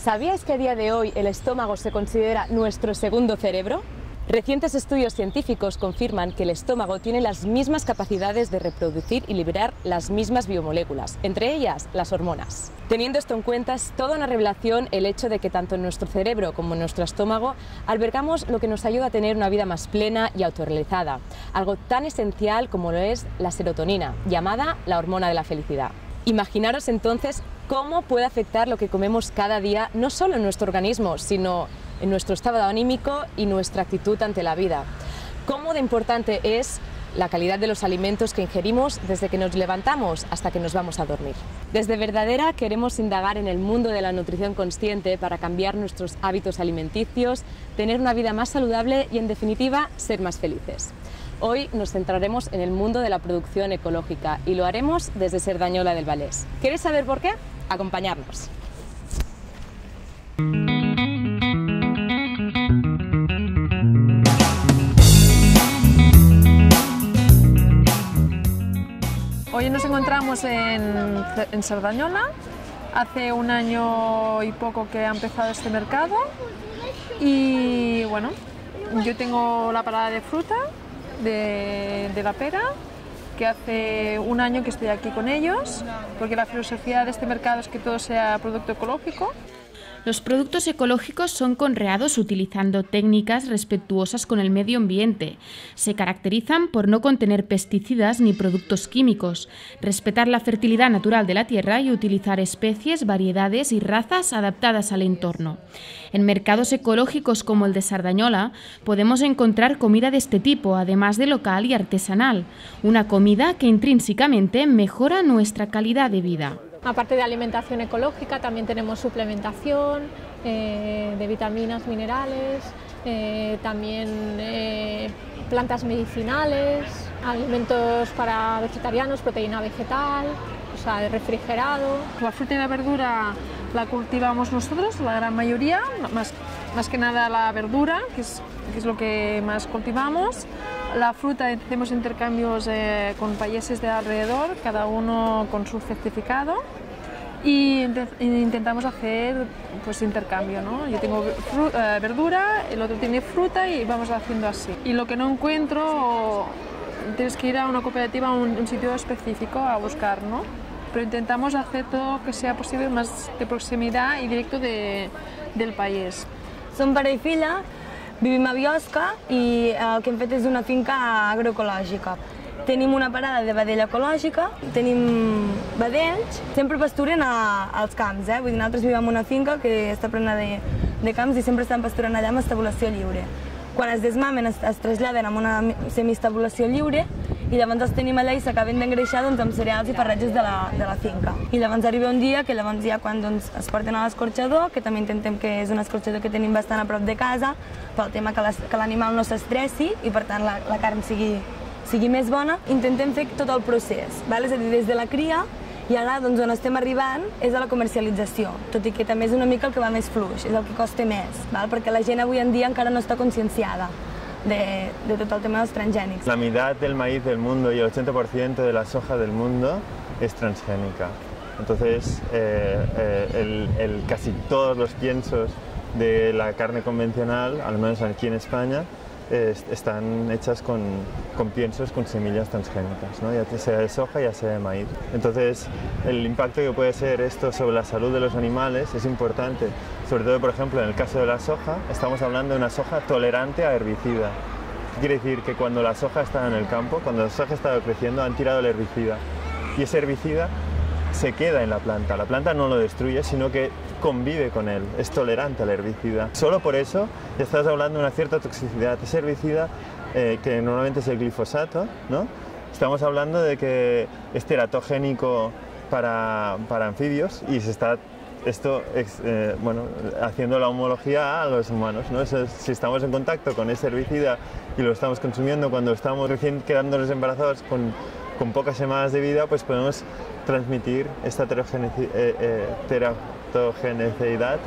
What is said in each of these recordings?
¿Sabíais que a día de hoy el estómago se considera nuestro segundo cerebro? Recientes estudios científicos confirman que el estómago tiene las mismas capacidades de reproducir y liberar las mismas biomoléculas, entre ellas las hormonas. Teniendo esto en cuenta, es toda una revelación el hecho de que tanto en nuestro cerebro como en nuestro estómago albergamos lo que nos ayuda a tener una vida más plena y autorrealizada, algo tan esencial como lo es la serotonina, llamada la hormona de la felicidad. Imaginaros entonces cómo puede afectar lo que comemos cada día, no solo en nuestro organismo, sino en nuestro estado anímico y nuestra actitud ante la vida. Cómo de importante es la calidad de los alimentos que ingerimos desde que nos levantamos hasta que nos vamos a dormir. Desde Verdadera queremos indagar en el mundo de la nutrición consciente para cambiar nuestros hábitos alimenticios, tener una vida más saludable y, en definitiva, ser más felices. Hoy nos centraremos en el mundo de la producción ecológica y lo haremos desde Cerdanyola del Vallès. ¿Queréis saber por qué? Acompañadnos. Hoy nos encontramos en Cerdanyola. Hace un año y poco que ha empezado este mercado y bueno, yo tengo la parada de fruta de la pera, que hace un año que estoy aquí con ellos, porque la filosofía de este mercado es que todo sea producto ecológico. Los productos ecológicos son conreados utilizando técnicas respetuosas con el medio ambiente. Se caracterizan por no contener pesticidas ni productos químicos, respetar la fertilidad natural de la tierra y utilizar especies, variedades y razas adaptadas al entorno. En mercados ecológicos como el de Cerdanyola podemos encontrar comida de este tipo, además de local y artesanal. Una comida que intrínsecamente mejora nuestra calidad de vida. Aparte de alimentación ecológica, también tenemos suplementación de vitaminas, minerales, también plantas medicinales, alimentos para vegetarianos, proteína vegetal, o sea, de refrigerado. La fruta y la verdura la cultivamos nosotros, la gran mayoría, más que nada la verdura, que es lo que más cultivamos. La fruta hacemos intercambios con países de alrededor, cada uno con su certificado, y intentamos hacer pues intercambio, ¿no? Yo tengo verdura, el otro tiene fruta y vamos haciendo así. Y lo que no encuentro, tienes que ir a una cooperativa, a un sitio específico a buscar, ¿no? Pero intentamos hacer todo que sea posible más de proximidad y directo del país. Som pare i filla, vivim a Biosca i el que hem fet és una finca agroecològica. Tenim una parada de vedella ecològica, tenim vedells, sempre pasturen als camps, vull dir, nosaltres vivim en una finca que està plena de camps i sempre estan pasturant allà amb estabulació lliure. Quan es desmamen es traslladen a una semiestabulació lliure i llavors els tenim allà i s'acaben d'engreixar amb cereals i farratges de la finca. I llavors arriba un dia que llavors ja quan es porten a l'escorxador, que també intentem que és un escorxador que tenim bastant a prop de casa, pel tema que l'animal no s'estressi i per tant la carn sigui més bona, intentem fer tot el procés, és a dir, des de la cria i ara on estem arribant és a la comercialització, tot i que també és una mica el que va més fluix, és el que costa més, perquè la gent avui en dia encara no està conscienciada de tot el tema dels transgènics. La mitad del maíz del mundo y el 80% de la soja del mundo es transgénica. Entonces, casi todos los piensos de la carne convencional, al menos aquí en España, están hechas con piensos con semillas transgénicas, ¿no? Ya sea de soja, ya sea de maíz. Entonces, el impacto que puede ser esto sobre la salud de los animales es importante. Sobre todo, por ejemplo, en el caso de la soja, estamos hablando de una soja tolerante a herbicida. ¿Qué quiere decir? Que cuando la soja está en el campo, cuando la soja ha estado creciendo, han tirado el herbicida. Y ese herbicida se queda en la planta no lo destruye, sino que convive con él, es tolerante al herbicida. Solo por eso ya estás hablando de una cierta toxicidad. Ese herbicida, que normalmente es el glifosato, ¿no? Estamos hablando de que es teratogénico para anfibios y se está haciendo la homología a los humanos, ¿no? Si estamos en contacto con ese herbicida y lo estamos consumiendo cuando estamos recién quedándonos embarazados con pocas semanas de vida, pues podemos transmitir esta teratogeneidad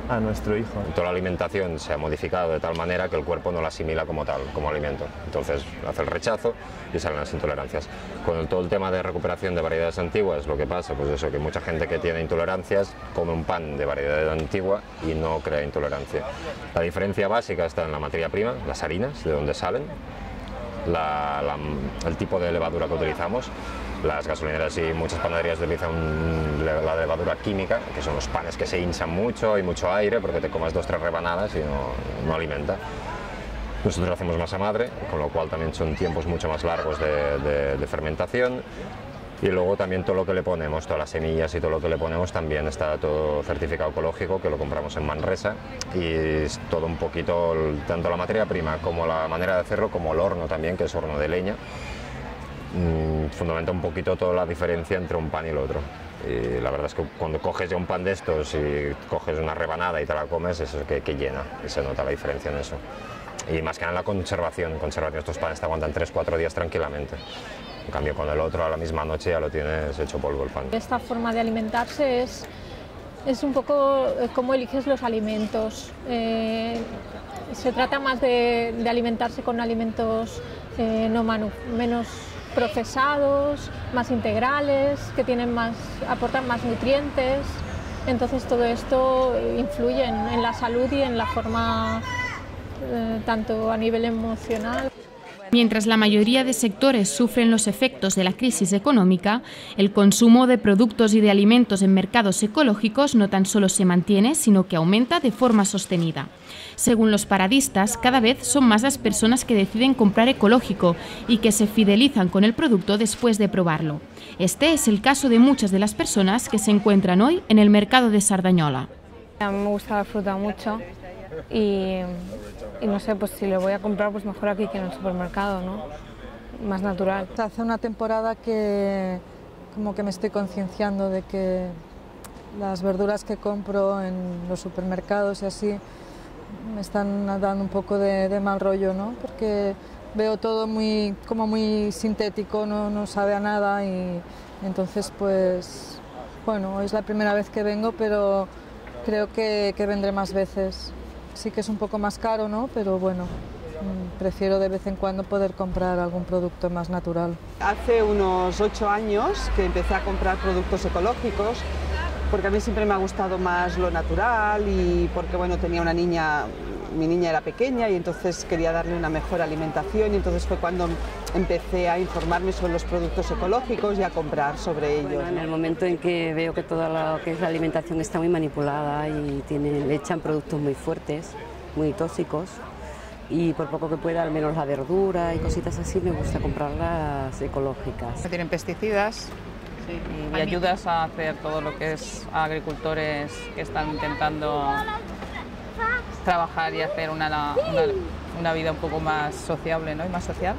a nuestro hijo. Toda la alimentación se ha modificado de tal manera que el cuerpo no la asimila como tal, como alimento. Entonces hace el rechazo y salen las intolerancias. Con todo el tema de recuperación de variedades antiguas, lo que pasa, pues eso, que mucha gente que tiene intolerancias come un pan de variedad antigua y no crea intolerancia. La diferencia básica está en la materia prima, las harinas, de donde salen, el tipo de levadura que utilizamos. Las gasolineras y muchas panaderías utilizan la levadura química, que son los panes que se hinchan mucho, hay mucho aire, porque te comas 2 o 3 rebanadas y no alimenta. Nosotros lo hacemos masa madre, con lo cual también son tiempos mucho más largos de fermentación. Y luego también todo lo que le ponemos, todas las semillas y todo lo que le ponemos también está todo certificado ecológico, que lo compramos en Manresa, y es todo un poquito, tanto la materia prima como la manera de hacerlo, como el horno también, que es horno de leña, fundamenta un poquito toda la diferencia entre un pan y el otro. Y la verdad es que cuando coges ya un pan de estos y coges una rebanada y te la comes, eso es que llena, y se nota la diferencia en eso. Y más que nada en la conservación, estos panes te aguantan 3-4 días tranquilamente. En cambio con el otro a la misma noche ya lo tienes hecho polvo el pan. Esta forma de alimentarse es un poco cómo eliges los alimentos. Se trata más de alimentarse con alimentos menos procesados, más integrales, que aportan más nutrientes. Entonces todo esto influye en la salud y en la forma, tanto a nivel emocional. Mientras la mayoría de sectores sufren los efectos de la crisis económica, el consumo de productos y de alimentos en mercados ecológicos no tan solo se mantiene, sino que aumenta de forma sostenida. Según los paradistas, cada vez son más las personas que deciden comprar ecológico y que se fidelizan con el producto después de probarlo. Este es el caso de muchas de las personas que se encuentran hoy en el mercado de Sardañola. A mí me gusta la fruta mucho y no sé, pues si lo voy a comprar, pues mejor aquí que en el supermercado, ¿no? Más natural. Hace una temporada que como que me estoy concienciando de que las verduras que compro en los supermercados y así me están dando un poco de mal rollo, ¿no? Porque veo todo como muy sintético, no sabe a nada, y entonces pues bueno, es la primera vez que vengo, pero creo que vendré más veces. Sí que es un poco más caro, ¿no? Pero bueno, prefiero de vez en cuando poder comprar algún producto más natural. Hace unos 8 años que empecé a comprar productos ecológicos, porque a mí siempre me ha gustado más lo natural y porque bueno, tenía una niña, mi niña era pequeña y entonces quería darle una mejor alimentación, y entonces fue cuando empecé a informarme sobre los productos ecológicos y a comprar sobre ellos. Bueno, en el momento en que veo que toda lo que es la alimentación está muy manipulada y le echan productos muy fuertes, muy tóxicos, y por poco que pueda, al menos la verdura y cositas así, me gusta comprarlas ecológicas. No tienen pesticidas y ayudas a hacer todo lo que es a agricultores que están intentando trabajar y hacer una vida un poco más sociable, ¿no? Y más social.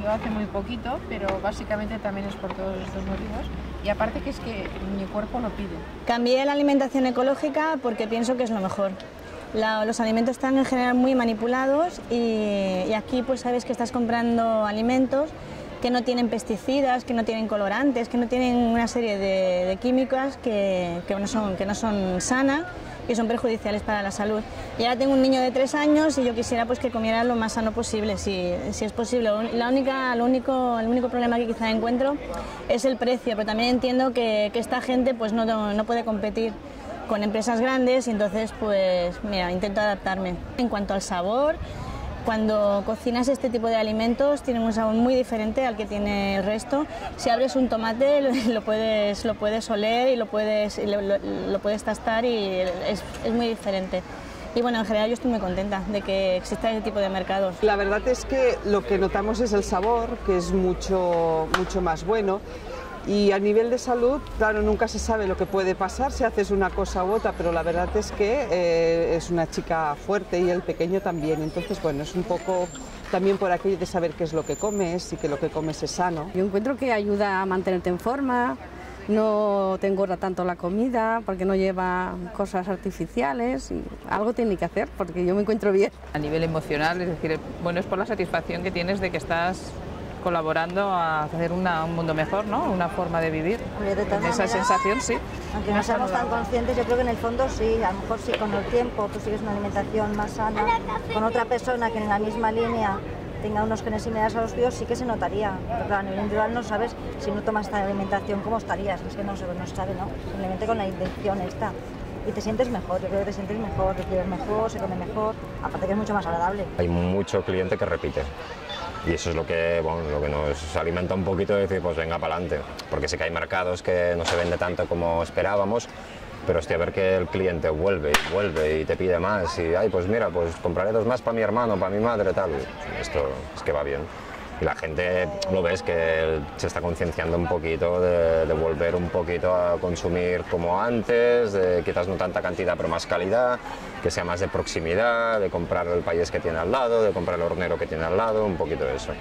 Yo hace muy poquito, pero básicamente también es por todos estos motivos, y aparte que es que mi cuerpo lo pide. Cambié la alimentación ecológica porque pienso que es lo mejor. Los alimentos están en general muy manipulados y aquí pues sabes que estás comprando alimentos que no tienen pesticidas, que no tienen colorantes, que no tienen una serie de químicos que no son sanas y son perjudiciales para la salud. Y ahora tengo un niño de 3 años y yo quisiera pues que comiera lo más sano posible, si es posible. El único problema que quizá encuentro es el precio, pero también entiendo que esta gente pues no puede competir con empresas grandes, y entonces pues mira, intento adaptarme. En cuanto al sabor, cuando cocinas este tipo de alimentos tienen un sabor muy diferente al que tiene el resto. Si abres un tomate lo puedes oler y lo puedes tastar, y es muy diferente. Y bueno, en general yo estoy muy contenta de que exista este tipo de mercados. La verdad es que lo que notamos es el sabor, que es mucho más bueno. Y a nivel de salud, claro, nunca se sabe lo que puede pasar si haces una cosa u otra, pero la verdad es que es una chica fuerte y el pequeño también. Entonces, bueno, es un poco también por aquello de saber qué es lo que comes y que lo que comes es sano. Yo encuentro que ayuda a mantenerte en forma, no te engorda tanto la comida porque no lleva cosas artificiales, y algo tiene que hacer porque yo me encuentro bien. A nivel emocional, es decir, bueno, es por la satisfacción que tienes de que estás colaborando a hacer un mundo mejor, ¿no? Una forma de vivir. Esa sensación, sí. Aunque no seamos tan conscientes, yo creo que en el fondo sí, a lo mejor sí, con el tiempo tú sigues una alimentación más sana, con otra persona que en la misma línea tenga unos genes similares a los tuyos, sí que se notaría. Pero claro, a nivel individual no sabes si no tomas esta alimentación cómo estarías, es que no se sabe, ¿no? Simplemente con la intención esta. Y te sientes mejor, yo creo que te sientes mejor, te quieres mejor, se come mejor, aparte que es mucho más agradable. Hay mucho cliente que repite. Y eso es lo que, bueno, lo que nos alimenta un poquito de decir, pues venga para adelante. Porque sé que hay mercados que no se vende tanto como esperábamos, pero hostia, ver que el cliente vuelve y te pide más y, ay, pues mira, pues compraré 2 más para mi hermano, para mi madre, tal. Esto es que va bien. Y la gente lo ves que se está concienciando un poquito de volver un poquito a consumir como antes, de quizás no tanta cantidad pero más calidad, que sea más de proximidad, de comprar el país que tiene al lado, de comprar el hornero que tiene al lado, un poquito de eso.